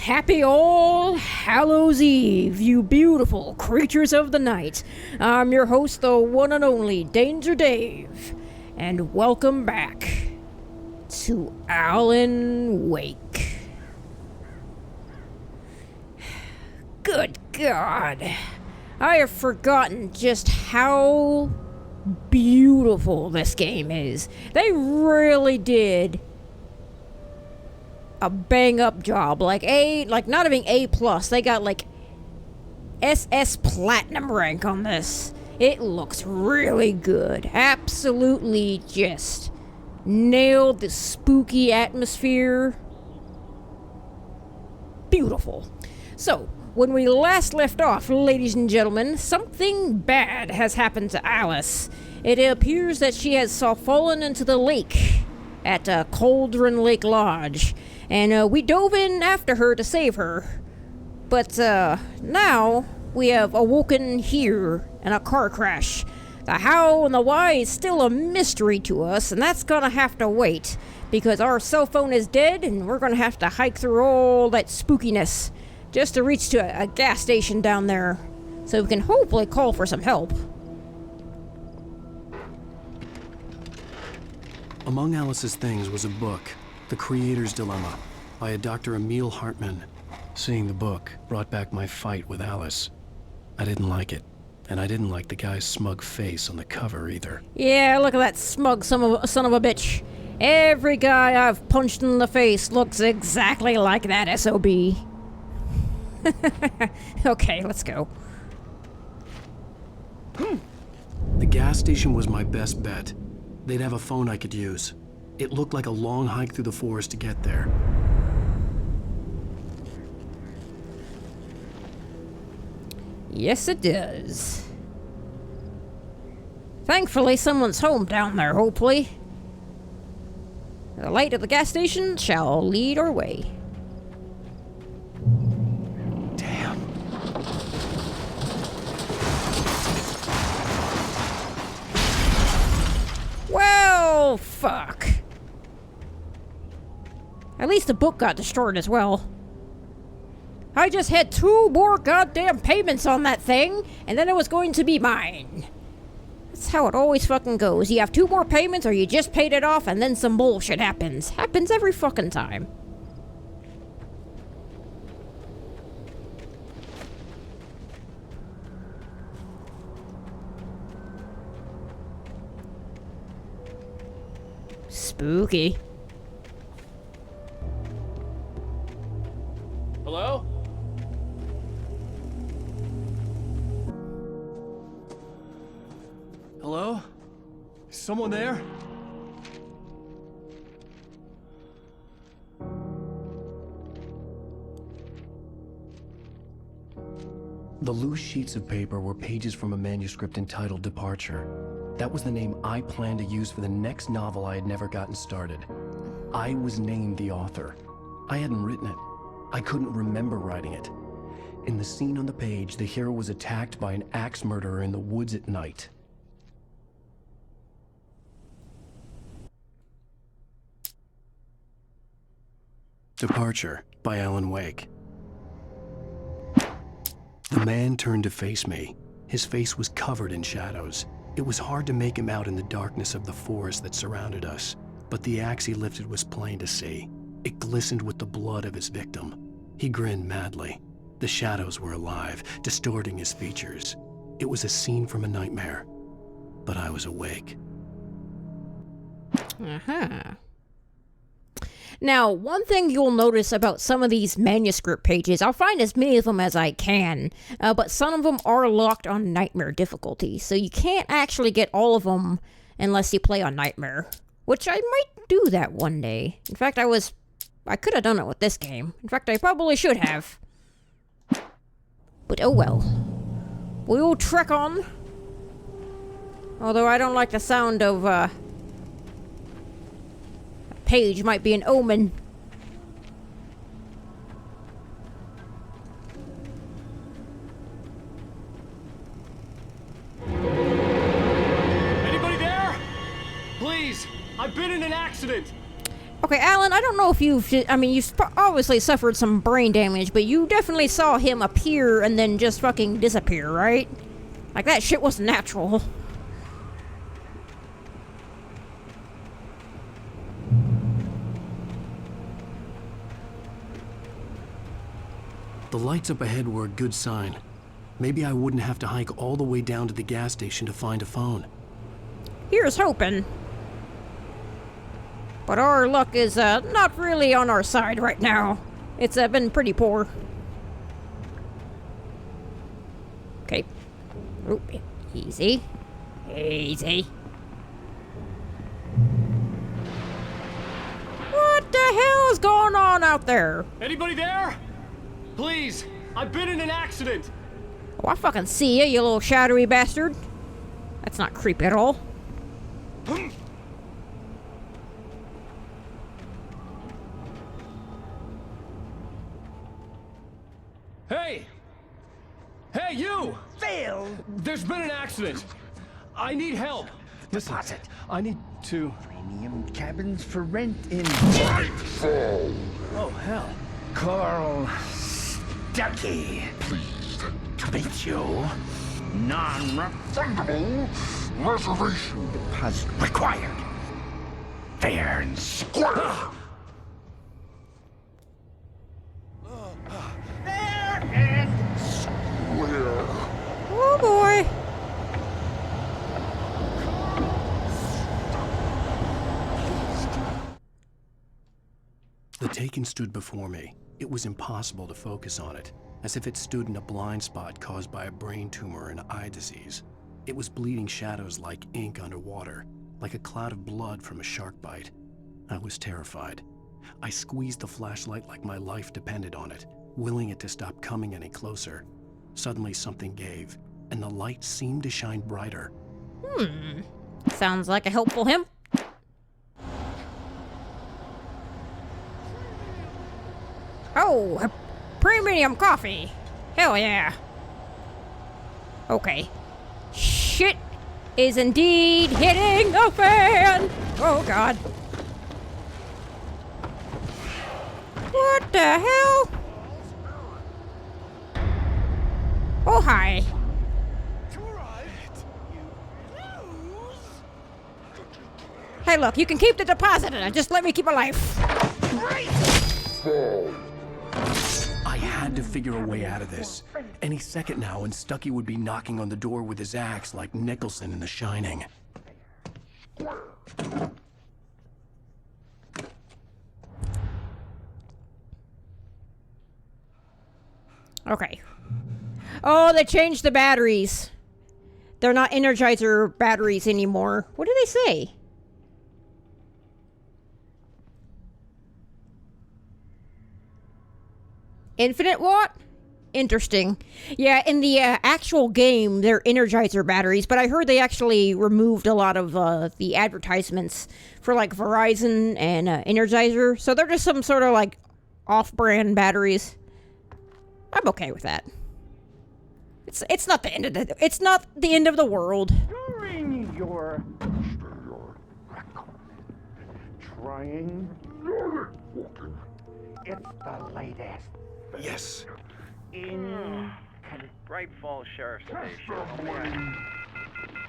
Happy All Hallows Eve, you beautiful creatures of the night. I'm your host, the one and only Danger Dave, and welcome back to Alan Wake. Good God, I have forgotten just how beautiful this game is. They really did a bang-up job. Like not even A+, they got like SS Platinum rank on this. It looks really good. Absolutely just nailed the spooky atmosphere. Beautiful. So, when we last left off, ladies and gentlemen, something bad has happened to Alice. It appears that she has fallen into the lake at Cauldron Lake Lodge, and we dove in after her to save her. But now we have awoken here in a car crash. The how and the why is still a mystery to us, and that's gonna have to wait, because our cell phone is dead, and we're gonna have to hike through all that spookiness just to reach to a gas station down there, so we can hopefully call for some help. Among Alice's things was a book, The Creator's Dilemma, by a Dr. Emil Hartman. Seeing the book brought back my fight with Alice. I didn't like it, and I didn't like the guy's smug face on the cover either. Yeah, look at that smug son of a bitch. Every guy I've punched in the face looks exactly like that SOB. Okay, let's go. The gas station was my best bet. They'd have a phone I could use. It looked like a long hike through the forest to get there. Yes, it does. Thankfully, someone's home down there, hopefully. The light at the gas station shall lead our way. Damn. Well, fuck. At least the book got destroyed as well. I just had 2 more goddamn payments on that thing, and then it was going to be mine. That's how it always fucking goes. You have 2 more payments, or you just paid it off, and then some bullshit happens. Happens every fucking time. Spooky. Hello? Hello? Is someone there? The loose sheets of paper were pages from a manuscript entitled Departure. That was the name I planned to use for the next novel I had never gotten started. I was named the author. I hadn't written it. I couldn't remember writing it. In the scene on the page, the hero was attacked by an axe murderer in the woods at night. Departure by Alan Wake. The man turned to face me. His face was covered in shadows. It was hard to make him out in the darkness of the forest that surrounded us, but the axe he lifted was plain to see. It glistened with the blood of his victim. He grinned madly. The shadows were alive, distorting his features. It was a scene from a nightmare, but I was awake. Now, one thing you'll notice about some of these manuscript pages, I'll find as many of them as I can, but some of them are locked on Nightmare difficulty, so you can't actually get all of them unless you play on Nightmare, which I might do that one day. In fact, I could have done it with this game. In fact, I probably should have. But oh well. We'll trek on. Although I don't like the sound of, a page might be an omen. Anybody there? Please, I've been in an accident. Okay, Alan, I don't know if you've obviously suffered some brain damage, but you definitely saw him appear and then just fucking disappear, right? Like, that shit wasn't natural. The lights up ahead were a good sign. Maybe I wouldn't have to hike all the way down to the gas station to find a phone. Here's hoping. But our luck is not really on our side right now. It's been pretty poor. Okay. Oop, easy. Easy. What the hell is going on out there? Anybody there? Please, I've been in an accident. Oh, I fucking see you little shadowy bastard. That's not creepy at all. Hey! Hey, you! Phil! There's been an accident. I need help. Listen, Deposit. I need to... Premium cabins for rent in Oh, hell. Carl Stuckey. Pleased To meet you. Non-refundable reservation. deposit required. Fair and square. Fair and Where? Oh boy. The Taken stood before me. It was impossible to focus on it, as if it stood in a blind spot caused by a brain tumor and eye disease. It was bleeding shadows like ink underwater, like a cloud of blood from a shark bite. I was terrified. I squeezed the flashlight like my life depended on it, willing it to stop coming any closer. Suddenly something gave, and the light seemed to shine brighter. Sounds like a helpful him. Oh, premium coffee. Hell yeah. Okay. Shit is indeed hitting the fan. Oh god. What the hell? Oh hi. Hey look, you can keep the deposit in it. Just let me keep my life. I had to figure a way out of this. Any second now, and Stuckey would be knocking on the door with his axe like Nicholson in The Shining. Okay. Oh, they changed the batteries. They're not Energizer batteries anymore. What did they say? Infinite watt? Interesting. Yeah, in the actual game, they're Energizer batteries, but I heard they actually removed a lot of the advertisements for like Verizon and Energizer, so they're just some sort of like off-brand batteries. I'm okay with that. It's not the end of the world. During your trying, it's the latest Yes. in Bright Falls Sheriff Station.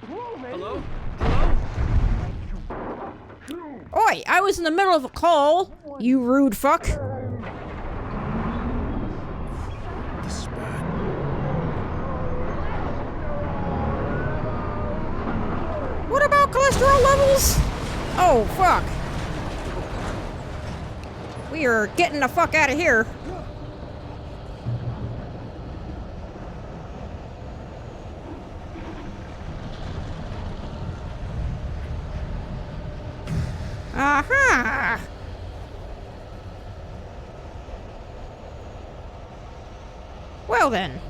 Hello? Oi, I was in the middle of a call, you rude fuck. This is bad. What about cholesterol levels? Oh, fuck. We are getting the fuck out of here. Aha! Well then.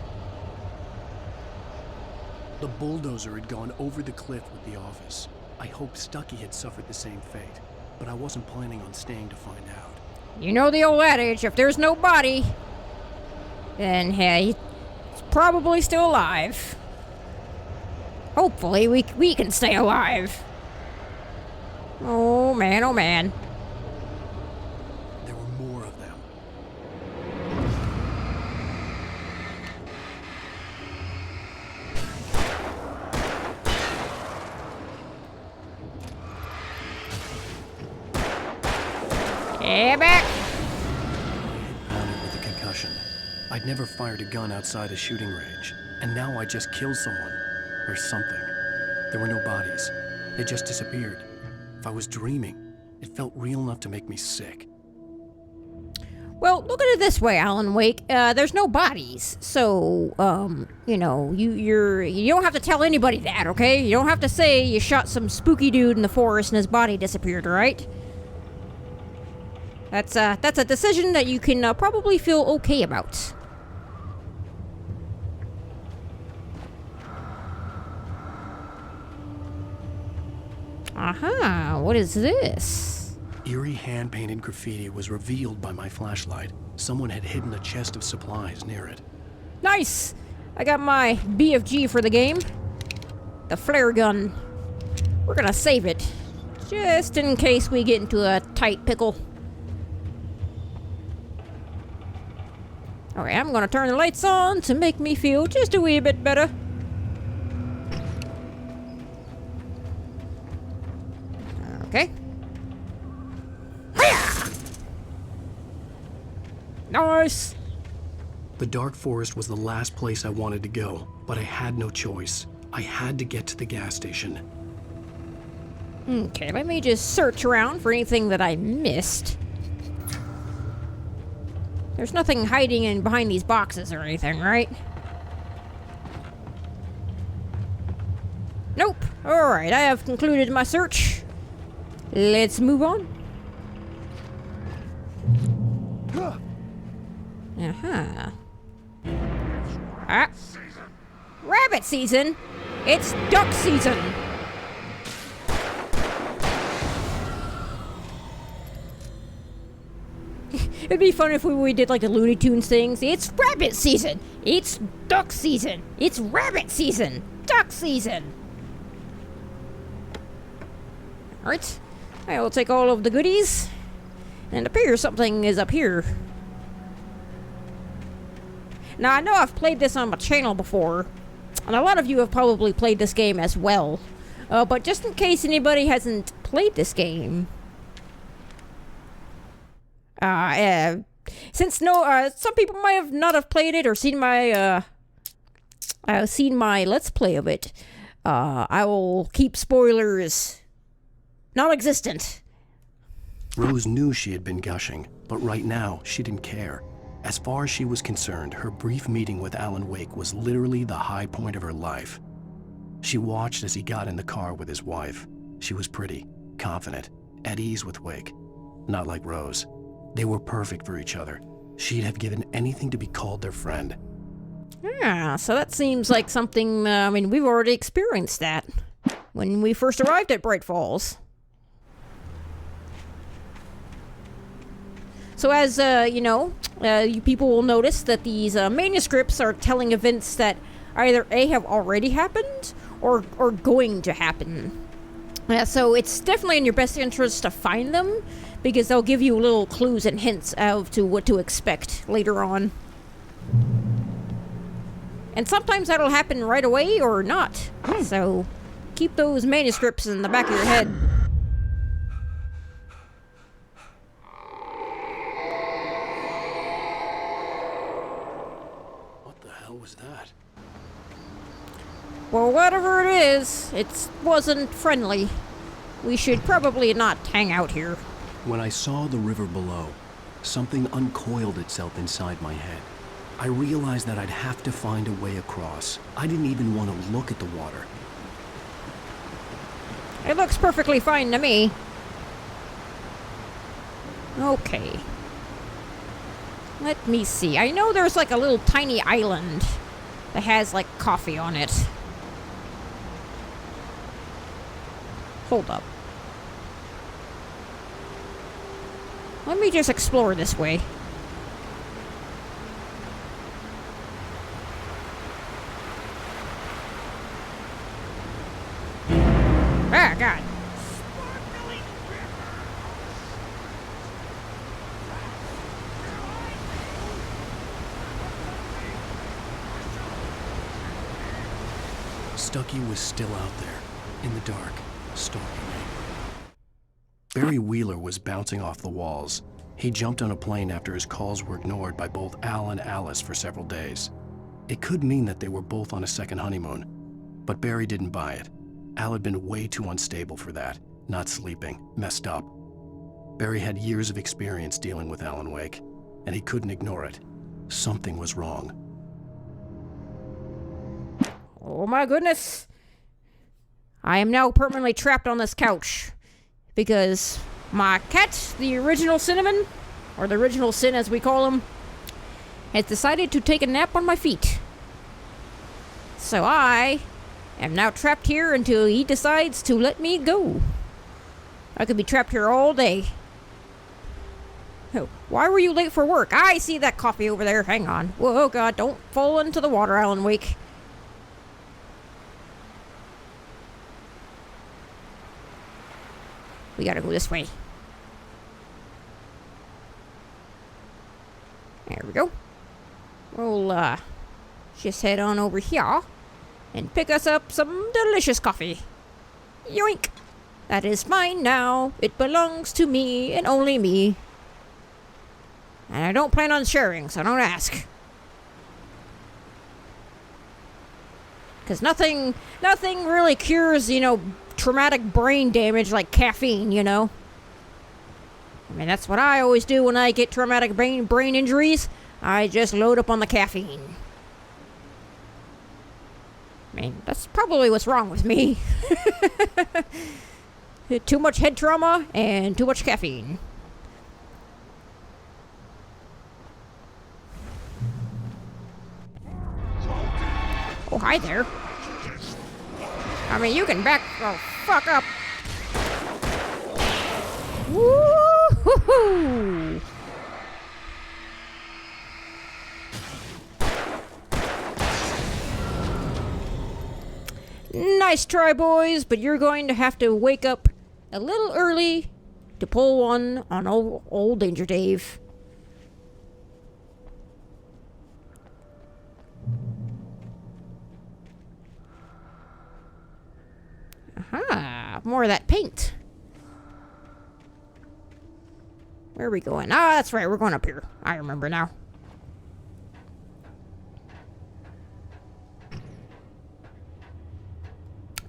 The bulldozer had gone over the cliff with the office. I hoped Stuckey had suffered the same fate, but I wasn't planning on staying to find out. You know the old adage, if there's no body, then hey, he's probably still alive. Hopefully we can stay alive. Oh man, oh man. Yeah, back! Pounded with a concussion. I'd never fired a gun outside a shooting range, and now I just killed someone. Or something. There were no bodies. They just disappeared. If I was dreaming, it felt real enough to make me sick. Well, look at it this way, Alan Wake. There's no bodies, so you know, you don't have to tell anybody that, okay? You don't have to say you shot some spooky dude in the forest and his body disappeared, all right? That's a decision that you can probably feel okay about. Aha, what is this? Eerie hand-painted graffiti was revealed by my flashlight. Someone had hidden a chest of supplies near it. Nice! I got my BFG for the game. The flare gun. We're gonna save it, just in case we get into a tight pickle. Alright, I'm gonna turn the lights on to make me feel just a wee bit better. Okay. Hiya! Nice! The dark forest was the last place I wanted to go, but I had no choice. I had to get to the gas station. Okay, let me just search around for anything that I missed. There's nothing hiding in behind these boxes or anything, right? Nope. Alright, I have concluded my search. Let's move on. Uh-huh. Ah. Rabbit season? It's duck season! It'd be fun if we did like the Looney Tunes things. It's rabbit season! It's duck season! It's rabbit season! Duck season! Alright. I will take all of the goodies. And it appears something is up here. Now, I know I've played this on my channel before, and a lot of you have probably played this game as well. But just in case anybody hasn't played this game, since some people might have not have played it or seen my Let's Play of it, I will keep spoilers non-existent. Rose knew she had been gushing, but right now, she didn't care. As far as she was concerned, her brief meeting with Alan Wake was literally the high point of her life. She watched as he got in the car with his wife. She was pretty, confident, at ease with Wake. Not like Rose. They were perfect for each other. She'd have given anything to be called their friend. Yeah, so that seems like something, we've already experienced that when we first arrived at Bright Falls. So as, you people will notice that these manuscripts are telling events that either A, have already happened, or going to happen. So it's definitely in your best interest to find them, because they'll give you little clues and hints as to what to expect later on. And sometimes that'll happen right away or not. So keep those manuscripts in the back of your head. What was that? Well, whatever it is, it wasn't friendly. We should probably not hang out here. When I saw the river below, something uncoiled itself inside my head. I realized that I'd have to find a way across. I didn't even want to look at the water. It looks perfectly fine to me. Okay. Let me see. I know there's like a little tiny island that has like coffee on it. Hold up. Let me just explore this way. Ah, God. Stucky was still out there, in the dark, stalking me. Barry Wheeler was bouncing off the walls. He jumped on a plane after his calls were ignored by both Al and Alice for several days. It could mean that they were both on a second honeymoon, but Barry didn't buy it. Al had been way too unstable for that, not sleeping, messed up. Barry had years of experience dealing with Alan Wake, and he couldn't ignore it. Something was wrong. Oh my goodness. I am now permanently trapped on this couch because my cat, the original Cinnamon, or the original Sin as we call him, has decided to take a nap on my feet. So I am now trapped here until he decides to let me go. I could be trapped here all day. Oh, why were you late for work? I see that coffee over there. Hang on. Whoa, God, don't fall into the water, Alan Wake. We gotta go this way. There we go. We'll, just head on over here and pick us up some delicious coffee. Yoink! That is mine now. It belongs to me and only me. And I don't plan on sharing, so don't ask. Because nothing really cures, traumatic brain damage like caffeine, I mean, that's what I always do when I get traumatic brain injuries. I just load up on the caffeine. I mean, that's probably what's wrong with me. Too much head trauma and too much caffeine. Oh, hi there. I mean, you can back the fuck up. Woo-hoo-hoo! Nice try, boys, but you're going to have to wake up a little early to pull one on old Danger Dave. Aha, more of that paint. Where are we going? Ah, that's right, we're going up here. I remember now.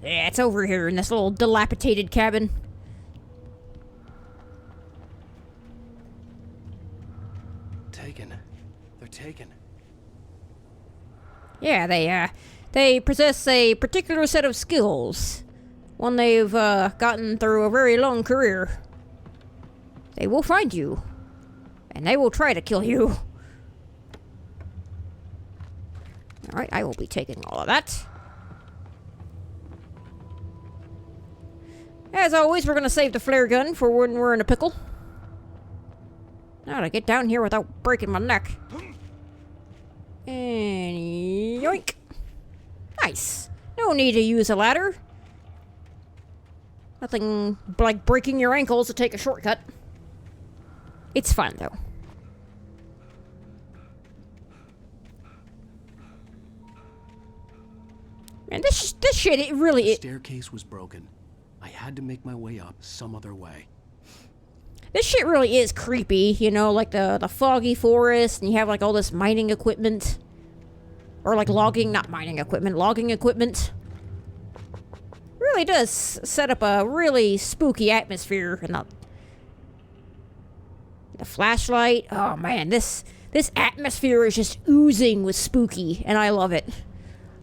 Yeah, it's over here in this little dilapidated cabin. Taken. They're taken. Yeah, they possess a particular set of skills. One they've gotten through a very long career. They will find you. And they will try to kill you. Alright, I will be taking all of that. As always, we're gonna save the flare gun for when we're in a pickle. Now to get down here without breaking my neck. And yoink. Nice. No need to use a ladder. Nothing like breaking your ankles to take a shortcut. It's fun, though. Man, this shit, it really... The staircase was broken. I had to make my way up some other way. This shit really is creepy, like the foggy forest, and you have like all this mining equipment. Or like logging equipment. Really does set up a really spooky atmosphere. And the flashlight, oh man, this atmosphere is just oozing with spooky, and I love it.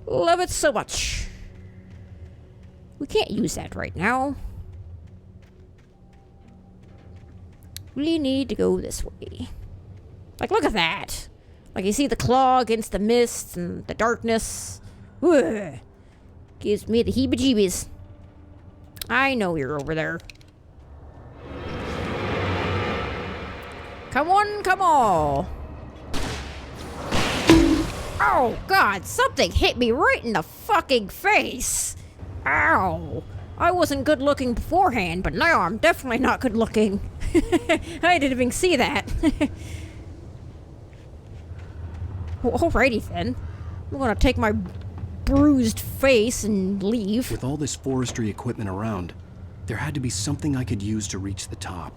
Love it so much. We can't use that right now. We need to go this way. Like, look at that. Like, you see the claw against the mist and the darkness. Ugh. Gives me the heebie-jeebies. I know you're over there. Come on, come on. Oh, God, something hit me right in the fucking face. Ow. I wasn't good looking beforehand, but now I'm definitely not good looking. I didn't even see that. Alrighty then. I'm gonna take my bruised face and leave. With all this forestry equipment around, there had to be something I could use to reach the top.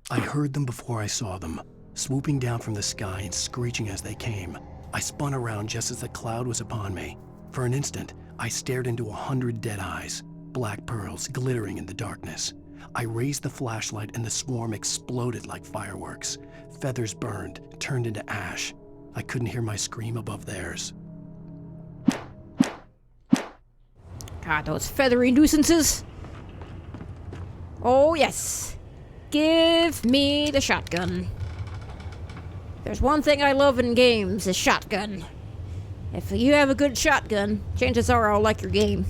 I heard them before I saw them, swooping down from the sky and screeching as they came. I spun around just as the cloud was upon me. For an instant, I stared into 100 dead eyes, black pearls glittering in the darkness. I raised the flashlight and the swarm exploded like fireworks. Feathers burned, turned into ash. I couldn't hear my scream above theirs. God, those feathery nuisances. Oh, yes. Give me the shotgun. There's one thing I love in games, is shotgun. If you have a good shotgun, chances are I'll like your game.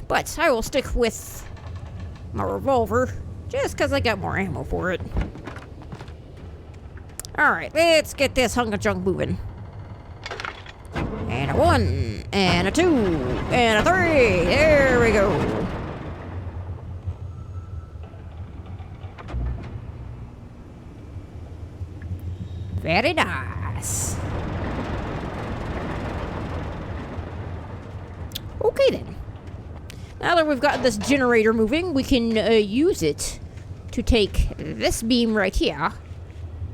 But I will stick with my revolver, just because I got more ammo for it. Alright, let's get this hunk of junk moving. And a 1, and a 2, and a 3. There we go. Very nice. Okay then. Now that we've got this generator moving, we can use it to take this beam right here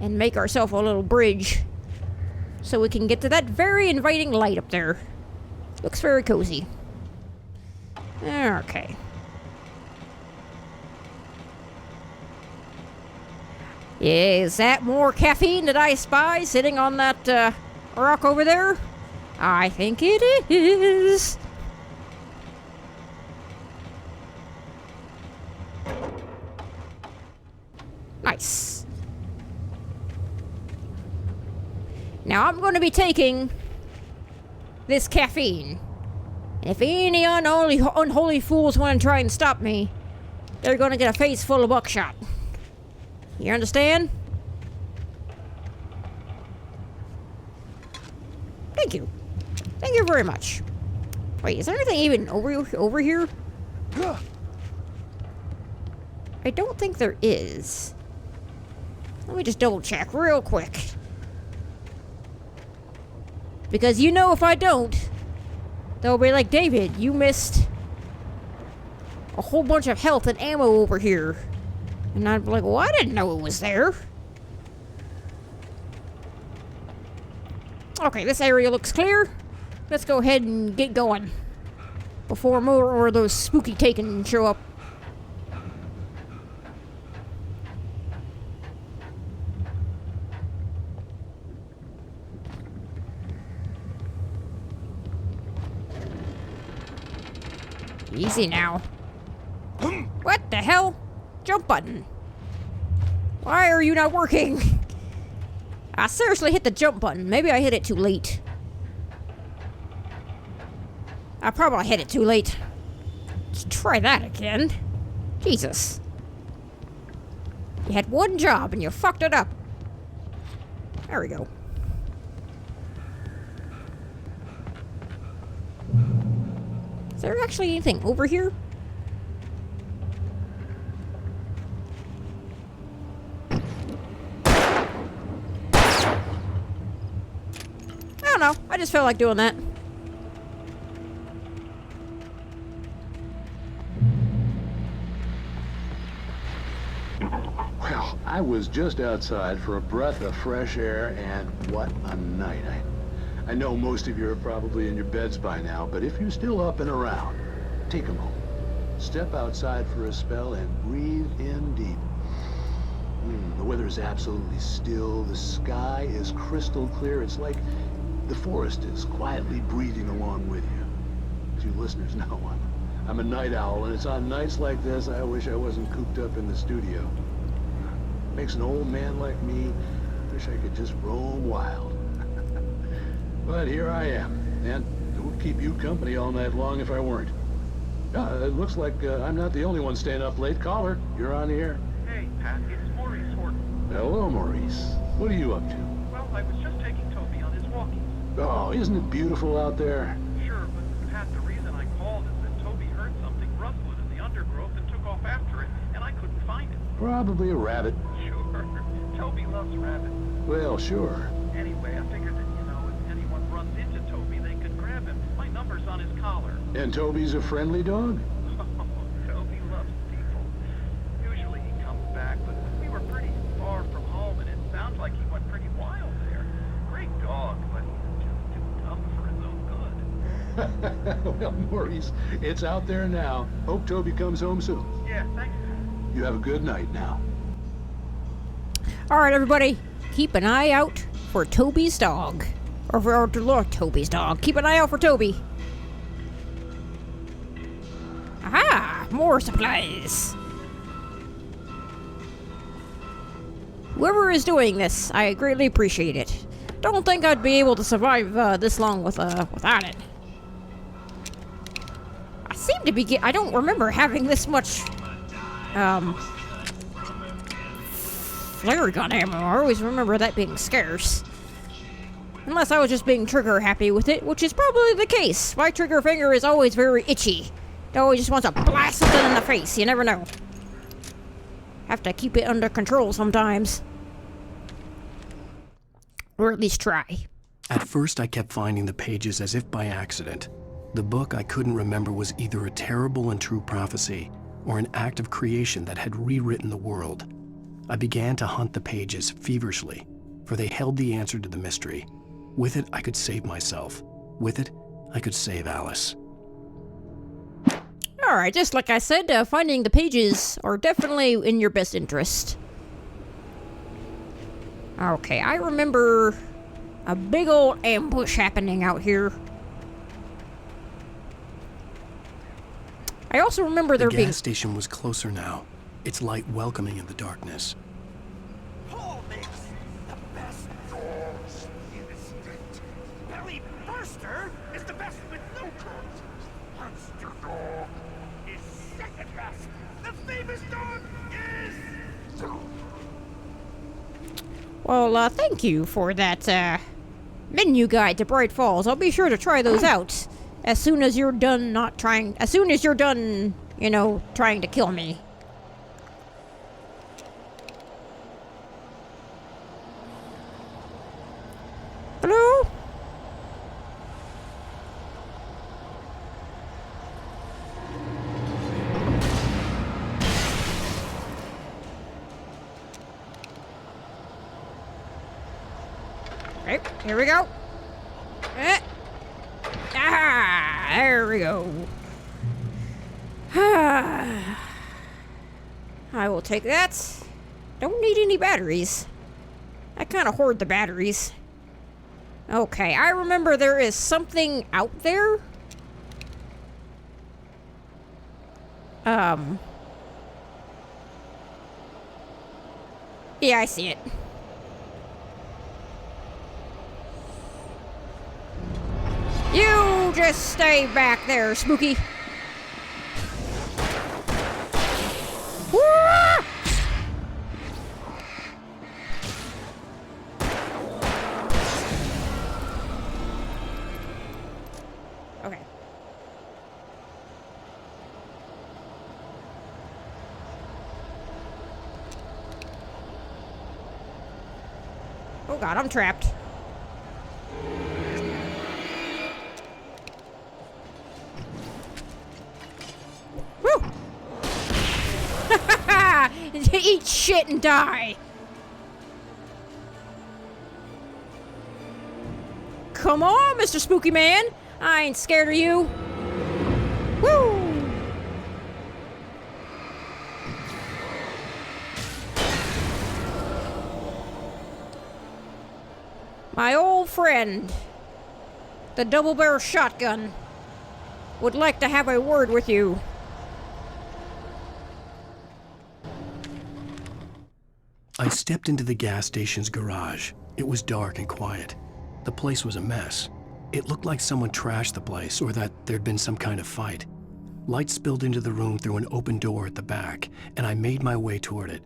and make ourselves a little bridge so we can get to that very inviting light up there. Looks very cozy. Okay. Is that more caffeine that I spy sitting on that rock over there? I think it is. Nice. Now I'm going to be taking this caffeine. If any unholy fools want to try and stop me, they're going to get a face full of buckshot. You understand? Thank you. Thank you very much. Wait, is there anything even over here? I don't think there is. Let me just double check real quick. Because you know if I don't, they'll be like, David, you missed a whole bunch of health and ammo over here. And I'd be like, well, I didn't know it was there. Okay, this area looks clear. Let's go ahead and get going before more of those spooky taken show up. Easy now. What the hell? Jump button. Why are you not working? I seriously hit the jump button. Maybe I hit it too late. I probably hit it too late. Let's try that again. Jesus. You had one job and you fucked it up. There we go. Is there actually anything over here? I don't know. I just felt like doing that. Well, I was just outside for a breath of fresh air, and what a night. I know most of you are probably in your beds by now, but if you're still up and around, take a moment. Step outside for a spell and breathe in deep. The weather is absolutely still. The sky is crystal clear. It's like the forest is quietly breathing along with you. As you listeners know, I'm a night owl, and it's on nights like this I wish I wasn't cooped up in the studio. Makes an old man like me wish I could just roam wild. But here I am, and it would keep you company all night long if I weren't. It looks like I'm not the only one staying up late. Caller, you're on the air. Hey, Pat, it's Maurice Horton. Hello, Maurice. What are you up to? Well, I was just taking Toby on his walkies. Oh, isn't it beautiful out there? Sure, but Pat, the reason I called is that Toby heard something rustling in the undergrowth and took off after it, and I couldn't find it. Probably a rabbit. Sure. Toby loves rabbits. Well, sure. Anyway, I figured that, if anyone runs into Toby, they could grab him. My number's on his collar. And Toby's a friendly dog? Toby loves people. Usually he comes back, but we were pretty far Well, Maurice, it's out there now. Hope Toby comes home soon. Yeah, thanks. You have a good night now. Alright, everybody, keep an eye out for Toby's dog. Or for Lord Toby's dog. Keep an eye out for Toby. Aha! More supplies. Whoever is doing this, I greatly appreciate it. Don't think I'd be able to survive this long without it. I seem to be I don't remember having this much flare gun ammo. I always remember that being scarce. Unless I was just being trigger happy with it, which is probably the case. My trigger finger is always very itchy. It always just wants to blast something in the face. You never know. Have to keep it under control sometimes. Or at least try. At first, I kept finding the pages as if by accident. The book I couldn't remember was either a terrible and true prophecy or an act of creation that had rewritten the world. I began to hunt the pages feverishly, for they held the answer to the mystery. With it, I could save myself. With it, I could save Alice. Alright, just like I said, finding the pages are definitely in your best interest. Okay, I remember a big old ambush happening out here. I also remember there being... The gas station was closer now, its light welcoming in the darkness. Paul makes the best dogs in the state. Belly Burster is the best with no coat. Monster Dog is second best. The famous dog is... Well, thank you for that, menu guide to Bright Falls. I'll be sure to try those out as soon as you're done you know, trying to kill me. Hello? Okay, here we go. There we go. I will take that. Don't need any batteries. I kind of hoard the batteries. Okay, I remember there is something out there. Yeah, I see it. You just stay back there, Spooky. Woo! Okay. Oh god, I'm trapped. Woo! Eat shit and die! Come on, Mr. Spooky Man! I ain't scared of you! Woo! My old friend, the double-barrel shotgun, would like to have a word with you. I stepped into the gas station's garage. It was dark and quiet. The place was a mess. It looked like someone trashed the place or that there'd been some kind of fight. Light spilled into the room through an open door at the back, and I made my way toward it.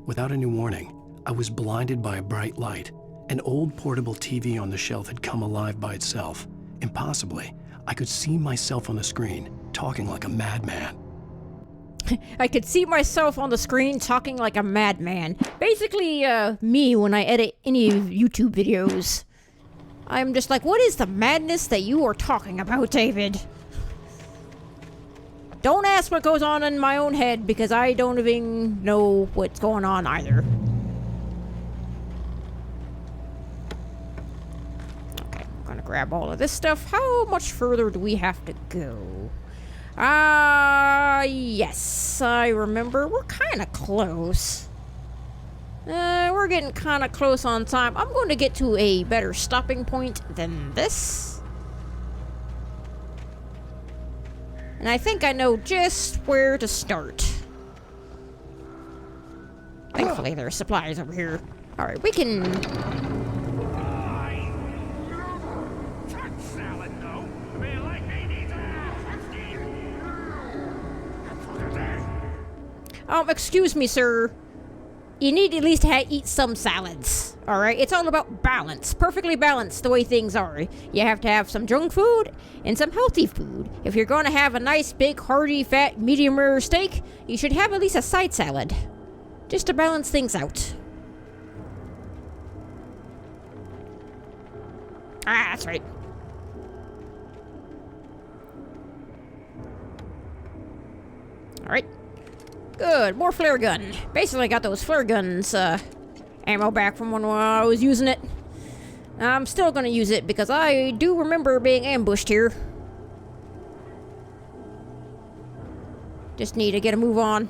Without any warning, I was blinded by a bright light. An old portable TV on the shelf had come alive by itself. Impossibly, I could see myself on the screen, talking like a madman. I could see myself on the screen talking like a madman. Basically, me when I edit any YouTube videos. I'm just like, what is the madness that you are talking about, David? Don't ask what goes on in my own head, because I don't even know what's going on either. Okay, Gonna grab all of this stuff. How much further do we have to go? Yes, I remember. We're kind of close. We're getting kind of close on time. I'm going to get to a better stopping point than this. And I think I know just where to start. Thankfully, there are supplies over here. Alright, we can... Salad, no. A man like me needs excuse me, sir. You need to at least eat some salads. Alright? It's all about balance. Perfectly balanced the way things are. You have to have some junk food and some healthy food. If you're going to have a nice, big, hearty, fat, medium rare steak, you should have at least a side salad. Just to balance things out. That's right. Alright. Good, more flare gun. Basically got those flare guns, ammo back from when I was using it. I'm still gonna use it because I do remember being ambushed here. Just need to get a move on.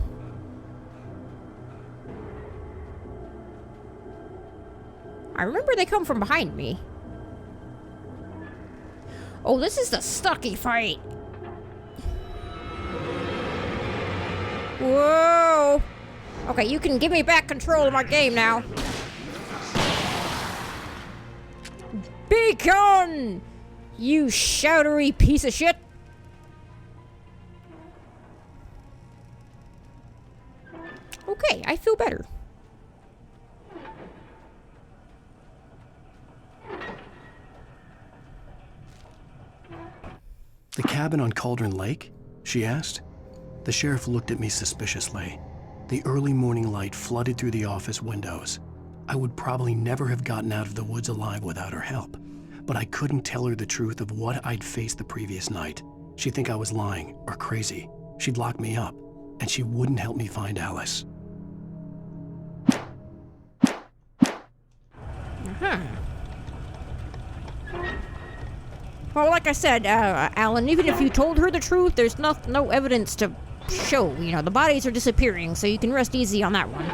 I remember they come from behind me. Oh, this is the stocky fight. Whoa! Okay, you can give me back control of my game now. Beacon! You shoutery piece of shit! Okay, I feel better. The cabin on Cauldron Lake? She asked. The sheriff looked at me suspiciously. The early morning light flooded through the office windows. I would probably never have gotten out of the woods alive without her help, but I couldn't tell her the truth of what I'd faced the previous night. She'd think I was lying or crazy. She'd lock me up, and she wouldn't help me find Alice. Well, like I said, Alan, even if you told her the truth, there's no evidence to show. You know, the bodies are disappearing, so you can rest easy on that one.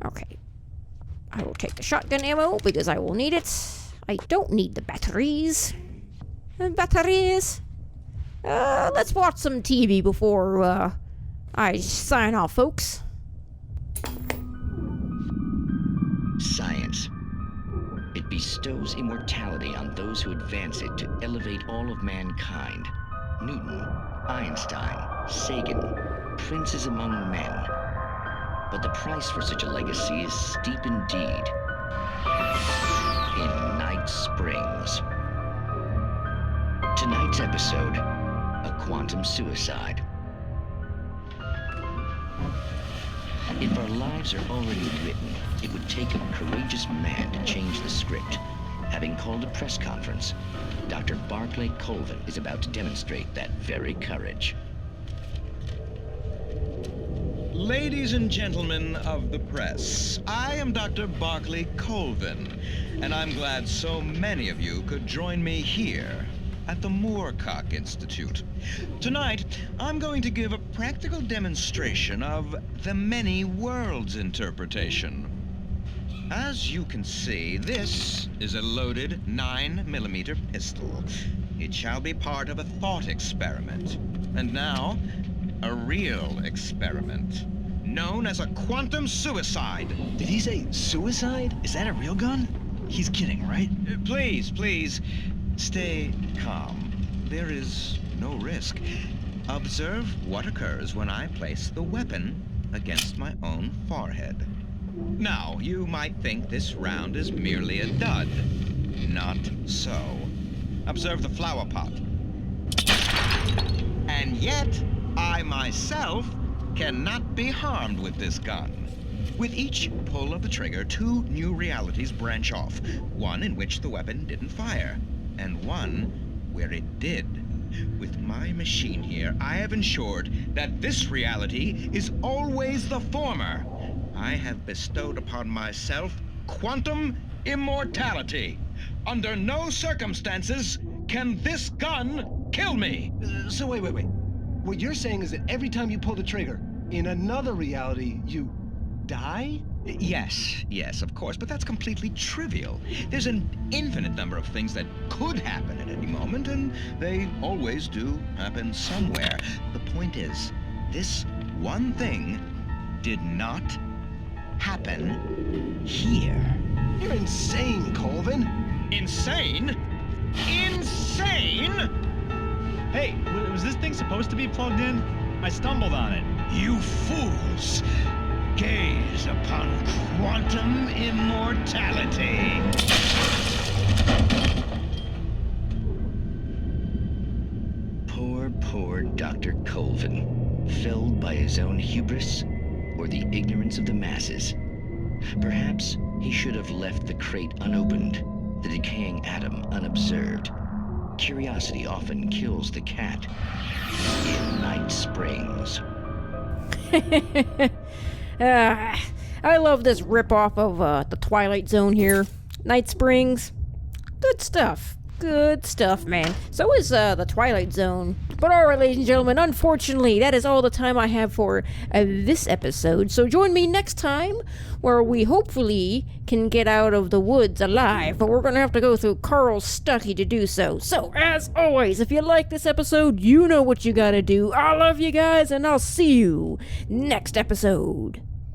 Okay. I will take the shotgun ammo because I will need it. I don't need the batteries. Batteries. Let's watch some TV before I sign off, folks. Science. It bestows immortality on those who advance it to elevate all of mankind. Newton, Einstein, Sagan, princes among men. But the price for such a legacy is steep indeed. In Night Springs. Tonight's episode, a quantum suicide. If our lives are already written, it would take a courageous man to change the script. Having called a press conference, Dr. Barclay Colvin is about to demonstrate that very courage. Ladies and gentlemen of the press, I am Dr. Barclay Colvin, and I'm glad so many of you could join me here at the Moorcock Institute. Tonight, I'm going to give a practical demonstration of the many worlds interpretation. As you can see, this is a loaded 9mm pistol. It shall be part of a thought experiment. And now, a real experiment, known as a quantum suicide. Did he say suicide? Is that a real gun? He's kidding, right? Please, stay calm. There is no risk. Observe what occurs when I place the weapon against my own forehead. Now, you might think this round is merely a dud. Not so. Observe the flower pot. And yet, I myself cannot be harmed with this gun. With each pull of the trigger, two new realities branch off. One in which the weapon didn't fire, and one where it did. With my machine here, I have ensured that this reality is always the former. I have bestowed upon myself quantum immortality. Under no circumstances can this gun kill me. So wait. What you're saying is that every time you pull the trigger, in another reality, you die? Yes, of course, but that's completely trivial. There's an infinite number of things that could happen at any moment, and they always do happen somewhere. The point is, this one thing did not happen here. You're insane, Colvin. Insane? Insane? Hey, was this thing supposed to be plugged in? I stumbled on it. You fools! Gaze upon quantum immortality. Poor Dr. Colvin, felled by his own hubris or the ignorance of the masses. Perhaps he should have left the crate unopened, the decaying atom unobserved. Curiosity often kills the cat. In Night Springs. I love this ripoff of the Twilight Zone here. Night Springs. Good stuff. Good stuff, man. So is the Twilight Zone. But alright, ladies and gentlemen, unfortunately, that is all the time I have for this episode. So join me next time, where we hopefully can get out of the woods alive. But we're going to have to go through Carl's Stucky to do so. So, as always, if you like this episode, you know what you gotta do. I love you guys, and I'll see you next episode.